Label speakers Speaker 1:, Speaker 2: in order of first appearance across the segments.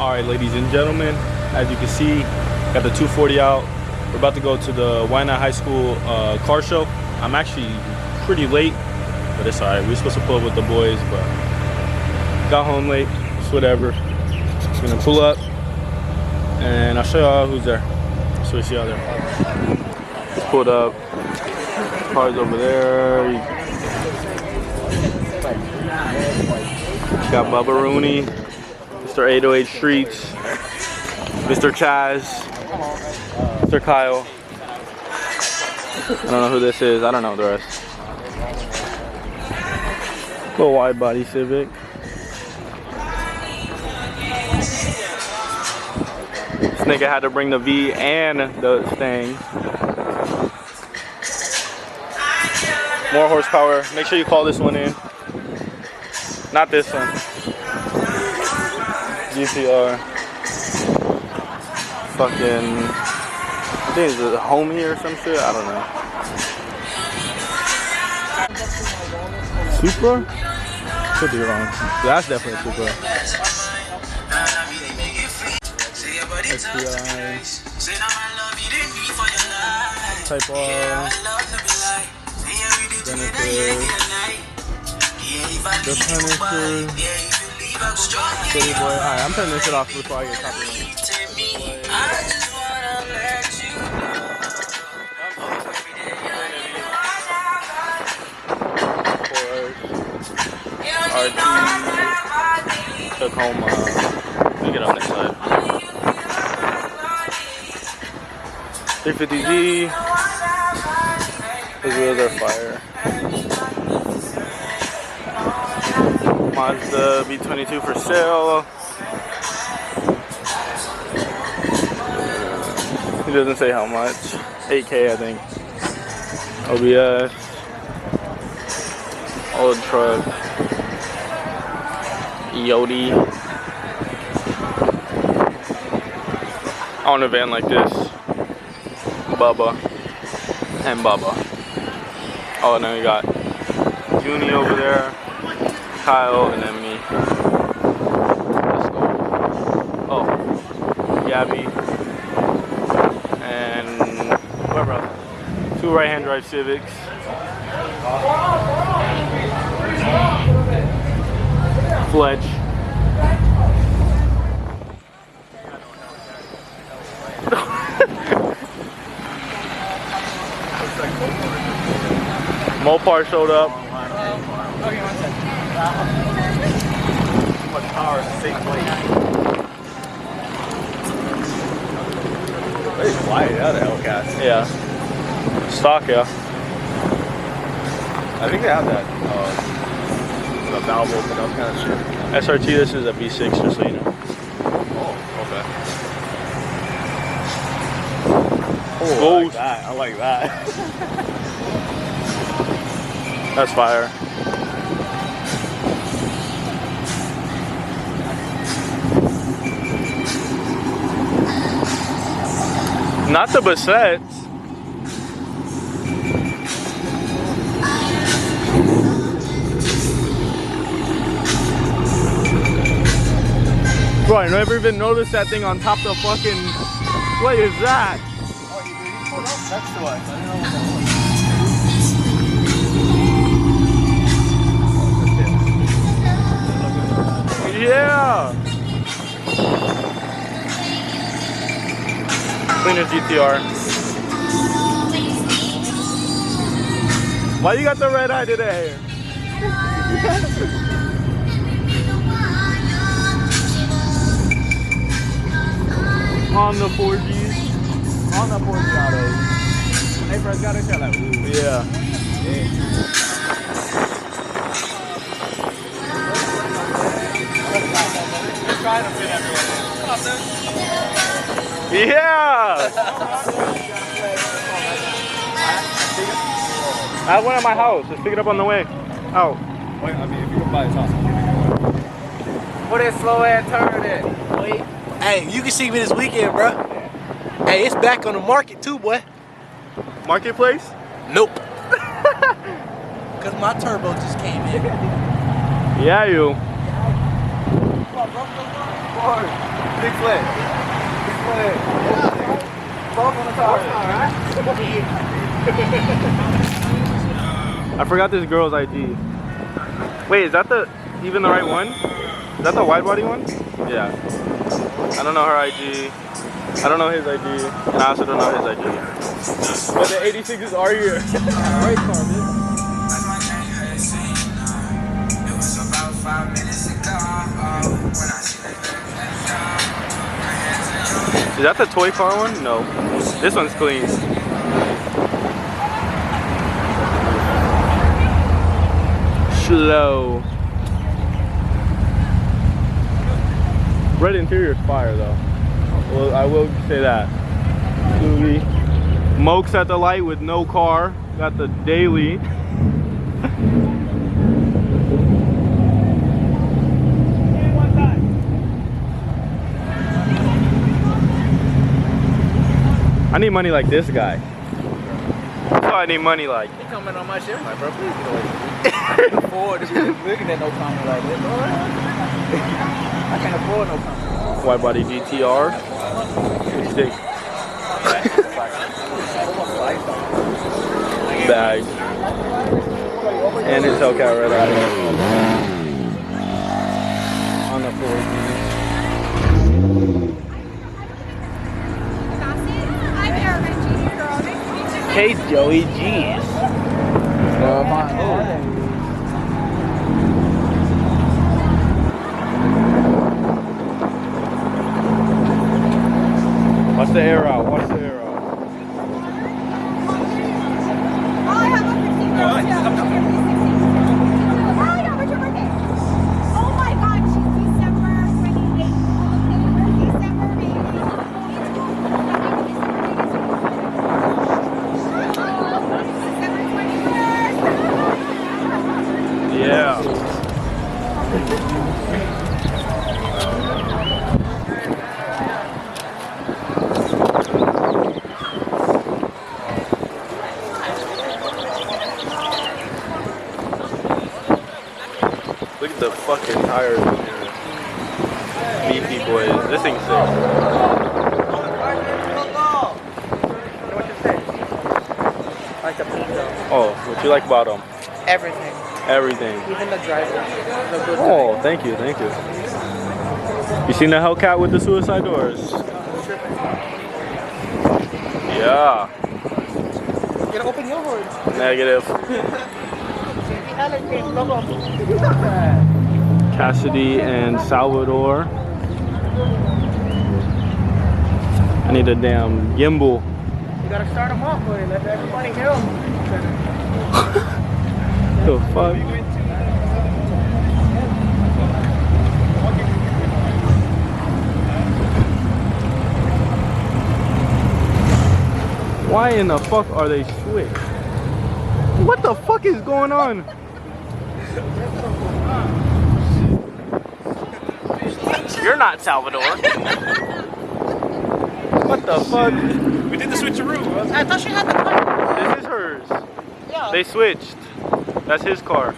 Speaker 1: Alright, ladies and gentlemen, as you can see, got the 240 out. We're about to go to the Wynot High School car show. I'm actually pretty late, but it's alright. We're supposed to pull up with the boys, but got home late. It's whatever. Just gonna pull up, and I'll show y'all who's there. So we see y'all there. Just pulled up. Cars over there. Got Bubba Rooney, Mr. 808 Streets, Mr. Chaz, Mr. Kyle. I don't know who this is. I don't know the rest. Little wide body Civic. This nigga had to bring the V and the Stang. More horsepower. Make sure you call this one in. Not this one. GTR. Fucking, I think it's a homie or some shit. I don't know. Supra? Could be wrong. That's definitely a Supra. SPI. Type R. Benefit. The Punisher. City Boy. Alright, I'm turning this shit off before I get copyrighted. RT. Tacoma. Let me get on this side. 350Z. His wheels are fire. Mazda B22 for sale. He doesn't say how much. 8K, I think. OBS. Old truck. Yodi. On a van like this. Bubba. And Bubba. Oh, and then we got Junie over there. Kyle, and then me. Let's go. Oh, Gabby. And whoever else. 2 right-hand drive Civics. Fletch. Mopar showed up.
Speaker 2: Much power, safe weight. Very quiet out of Hellcat.
Speaker 1: Yeah. Stock, yeah.
Speaker 2: I think they have that. The valve open up kind of shit.
Speaker 1: SRT, this is a V6, just so you know.
Speaker 2: Oh, okay.
Speaker 1: Oh,
Speaker 2: I like that. I like that.
Speaker 1: That's fire. Not the Bassettes. Bro, I never even noticed that thing on top of the fucking... What is that?
Speaker 2: Oh, you pulled up next to us. I didn't know what that was.
Speaker 1: Yeah! Cleaner GTR. Why you got the red eye today? On the 4Gs.
Speaker 2: On the 4G autos. Hey, Fred's got it. Like, ooh.
Speaker 1: Yeah.
Speaker 2: Trying to fit everyone.
Speaker 1: Yeah! I have one at my house. Just pick it up on the way out.
Speaker 2: Wait, I mean, if you go by the house,
Speaker 3: Where that slow ass turn at? Hey, you can see me this weekend, bro. Hey, it's back on the market too, boy.
Speaker 1: Marketplace?
Speaker 3: Nope. Cause my turbo just came in.
Speaker 1: Yeah, you.
Speaker 3: Big flag. Big flag. Both on the top.
Speaker 1: I forgot this girl's ID. Wait, is that even the right one? Is that the wide body one? Yeah. I don't know her ID. I don't know his ID. And I also don't know his ID. But the 86s are here. Right car, man. Is that the toy car one? No. This one's clean. Slow. Red interior is fire though. Well, I will say that. Movie. Mokes at the light with no car. Got the daily. I need money like this guy. That's what I need money like.
Speaker 3: You coming on my shit, my bro? Please get away from me. I can't afford to be looking at no comment like this, bro. I can't afford no comment.
Speaker 1: Wide body GTR. What you think? Bag. And it's Hellcat Red Eye. On the floor.
Speaker 3: Case Joey G's.
Speaker 1: Watch the air out. Watch the air out.
Speaker 4: Oh, I have a 15 girl too. Oh, yeah, what's your birthday? Oh my God, she's December 28th. December baby. December 21st.
Speaker 1: Yeah. Look at the fucking tires in here. Beefy boys. This thing's sick. Oh, what you like about them?
Speaker 3: Everything.
Speaker 1: Everything.
Speaker 3: Even the driver.
Speaker 1: Oh, thank you, thank you. You seen the Hellcat with the suicide doors? Yeah.
Speaker 3: You gotta open your horn.
Speaker 1: Negative. Cassidy and Salvador. I need a damn gimbal.
Speaker 3: You gotta start them off with it. Let everybody hear them.
Speaker 1: The fuck? Why in the fuck are they switched? What the fuck is going on? You're not Salvador. What the fuck?
Speaker 2: We did the switcheroo.
Speaker 3: I thought she had the car.
Speaker 1: This is hers.
Speaker 3: Yeah.
Speaker 1: They switched. That's his car.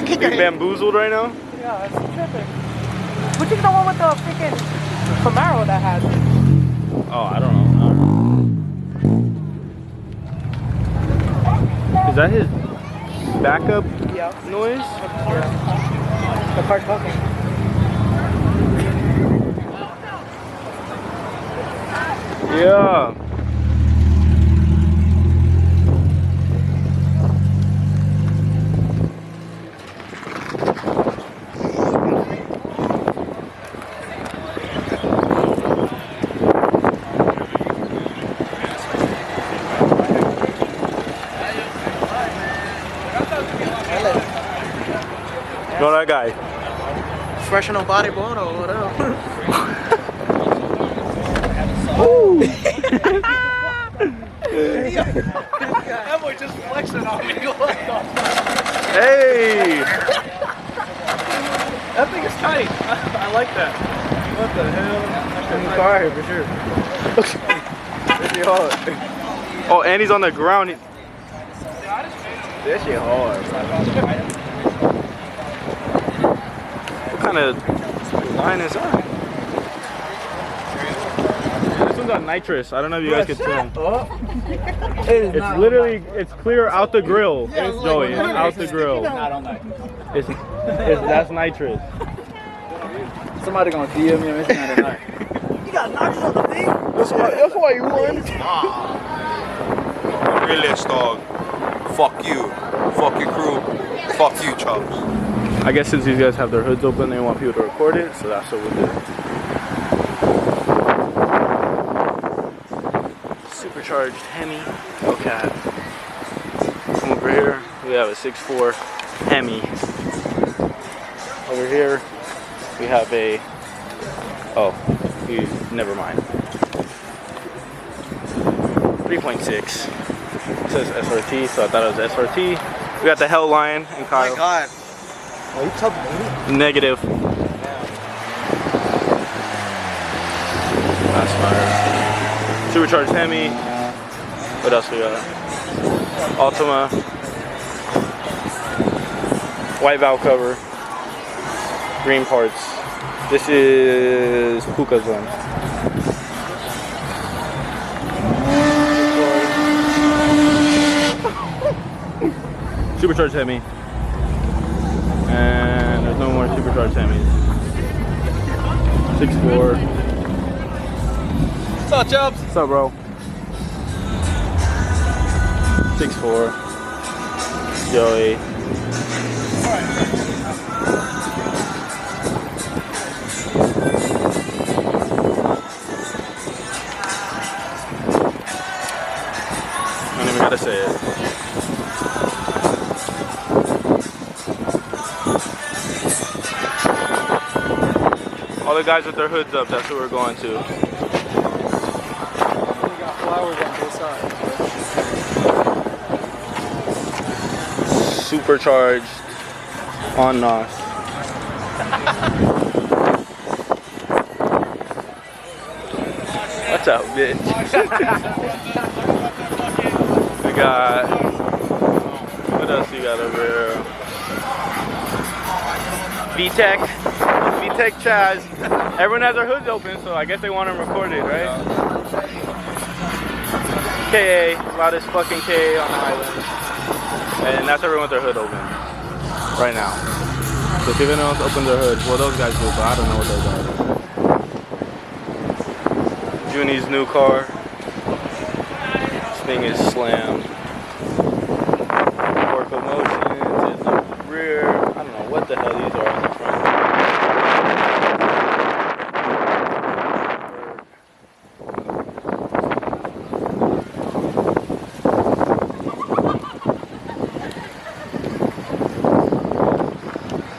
Speaker 1: You bamboozled right now?
Speaker 3: Yeah, it's tripping. Which is the one with the freaking Camaro that has it?
Speaker 1: Oh, I don't know. Is that his backup noise?
Speaker 3: The car's talking.
Speaker 1: Yeah. Know that guy?
Speaker 3: Fresh on body blown or whatever.
Speaker 1: Ooh.
Speaker 3: That boy just flexing on me.
Speaker 1: Hey.
Speaker 3: That thing is tight. I like that. What the hell? I'm sorry for sure. That shit hard.
Speaker 1: Oh, and he's on the ground.
Speaker 3: That shit hard.
Speaker 1: What kind of line is that? This one's on nitrous. I don't know if you guys can tell. It's literally, it's clear out the grill. Joey, it's out the grill. That's nitrous.
Speaker 2: Somebody gonna DM me and it's not tonight. You got nitrous on the thing? That's why you won.
Speaker 5: Realist dog. Fuck you. Fuck your crew. Fuck you, Chubbs.
Speaker 1: I guess since these guys have their hoods open, they want people to record it, so that's what we'll do. Supercharged Hemi Hellcat. Come over here, we have a 6.4 Hemi. Over here, we have a, never mind. 3.6. It says SRT, so I thought it was SRT. We got the Helllion and Kyle.
Speaker 2: Oh my god. Are you tough, baby?
Speaker 1: Negative. That's fire. Supercharged Hemi. What else we got? Altima. White valve cover. Green parts. This is Puka's one. Supercharged Hemi. And there's no more supercharged Hemis. 6.4.
Speaker 2: What's up, Chubbs?
Speaker 1: What's up, bro? 6.4. Joey. I don't even gotta say it. All the guys with their hoods up, that's who we're going to.
Speaker 2: We got flowers on both sides.
Speaker 1: Supercharged on NOS. What's up, bitch? We got, what else we got over here? VTech Chaz. Everyone has their hoods open, so I guess they want them recorded, right? KA, loudest fucking KA on the island. And that's everyone with their hood open right now. So if anyone else opens their hood, well, those guys do, but I don't know what those are. Junie's new car. This thing is slammed. Torque motions in the rear. I don't know what the hell these are on the front.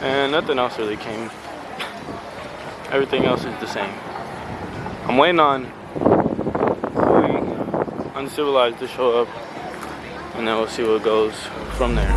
Speaker 1: And nothing else really came. Everything else is the same. I'm waiting on Uncivilized to show up, and then we'll see what goes from there.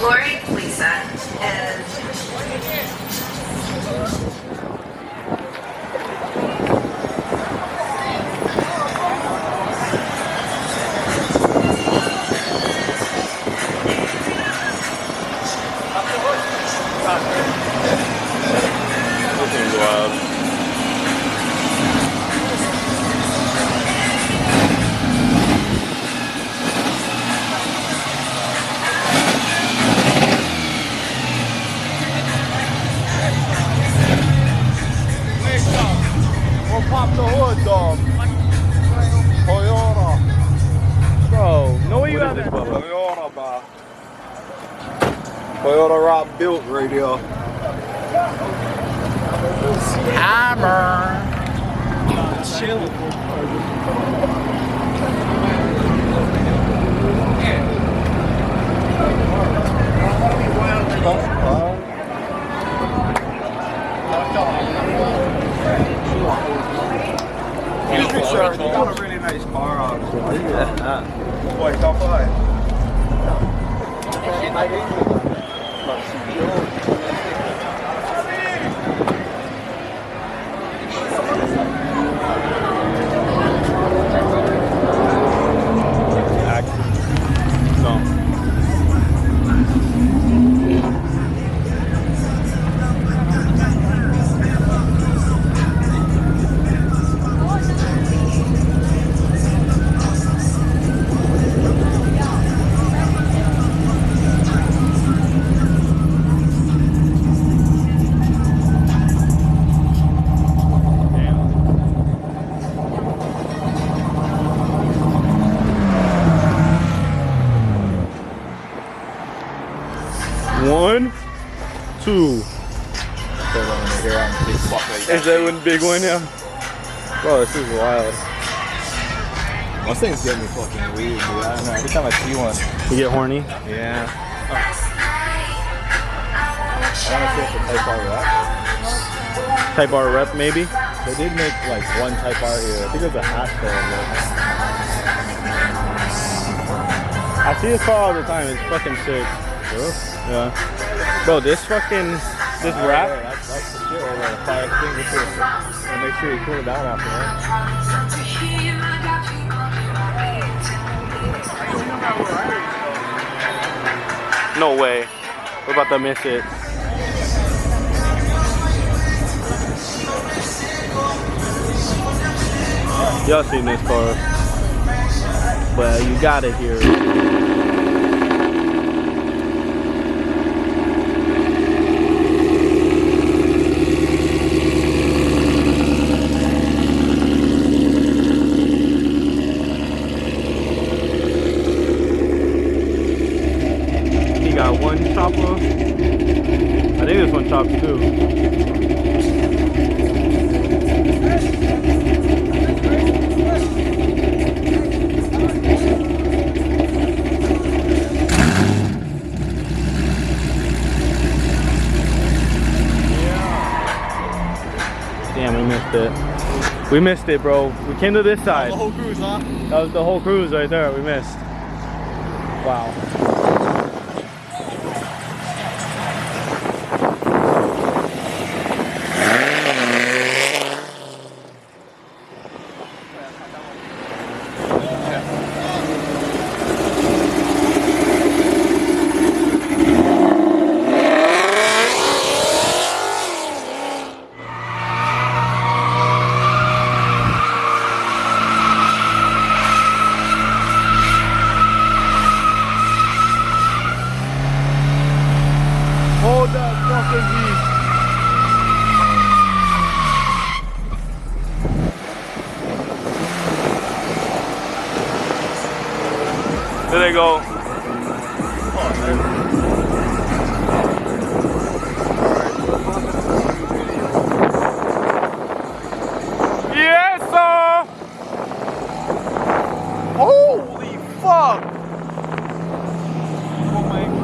Speaker 6: Lori Lisa and
Speaker 1: This thing's wild.
Speaker 2: We'll pop the hood, dog. Toyota.
Speaker 1: Bro, no way you
Speaker 2: What
Speaker 1: have
Speaker 2: is
Speaker 1: this,
Speaker 2: this,
Speaker 1: Bubba.
Speaker 2: Toyota, bro. Toyota Rob built radio. Hammer. Excuse me, sir. You got a really nice car, obviously. Yeah. Boy, top five.
Speaker 1: No. One, two. Is that one big one? Yeah. Bro, this is wild.
Speaker 2: Those things get me fucking weird, dude. I don't know. Every time I see one.
Speaker 1: You get horny?
Speaker 2: Yeah. I want to see if the Type R rap.
Speaker 1: Type R rep, maybe?
Speaker 2: They did make like one Type R here. I think it was a hat
Speaker 1: I see this car all the time. It's fucking sick.
Speaker 2: though.
Speaker 1: Yeah. Bro, this fucking, this
Speaker 2: Yeah,
Speaker 1: wrap.
Speaker 2: that's the shit over there. Fire extinguisher. And make sure you cool it down after that.
Speaker 1: No way. We're about to miss it. Y'all seen this car. But you gotta hear it. He got one chopper. I think this one chops too. Damn, we missed it. We missed it, bro. We came to this side.
Speaker 2: The whole cruise, huh?
Speaker 1: That was the whole cruise right there. We missed. Wow. Hold that fucking beat. There they go. Yes, sir. Holy fuck. Oh my God.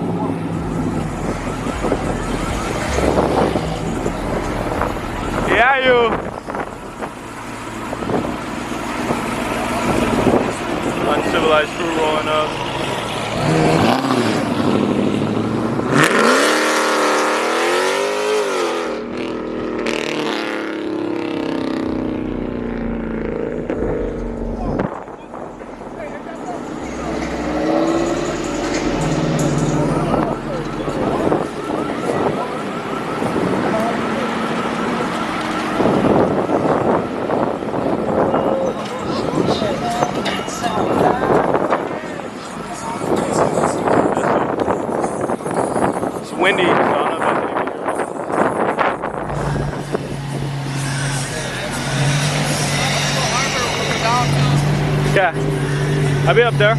Speaker 1: windy, so I don't know if that's any picture. Yeah, I'll be up there.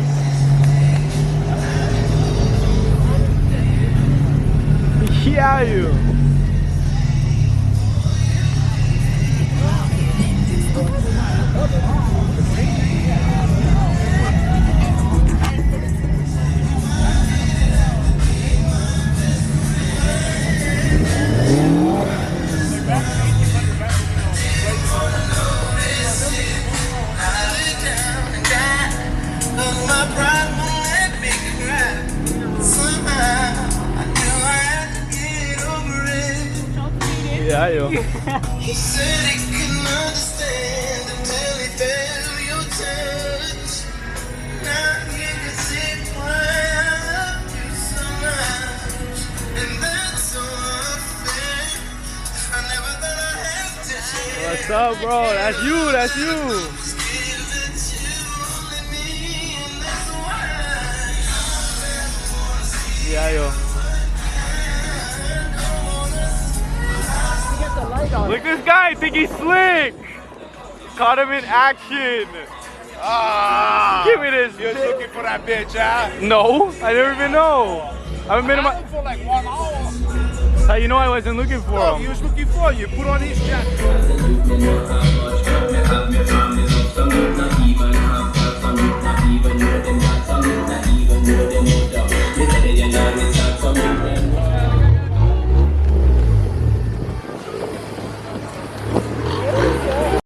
Speaker 1: Yeah, you. Yeah, yo.
Speaker 7: He said he couldn't understand until he felt your touch. Now he can see why I love you so much. And that's so unfair. I never thought I'd have to share.
Speaker 1: What's up, bro? That's you, that's you.
Speaker 7: Scared that you only me, and that's why I
Speaker 1: Yeah, yo. Look at this guy, I think he's slick. Caught him in action. Give me this.
Speaker 5: You're looking for that bitch, huh?
Speaker 1: No, I never even know. I haven't been in my.
Speaker 5: For like 1 hour.
Speaker 1: How you know I wasn't looking for
Speaker 5: Oh,
Speaker 1: him?
Speaker 5: he was looking for you. Put on his jacket.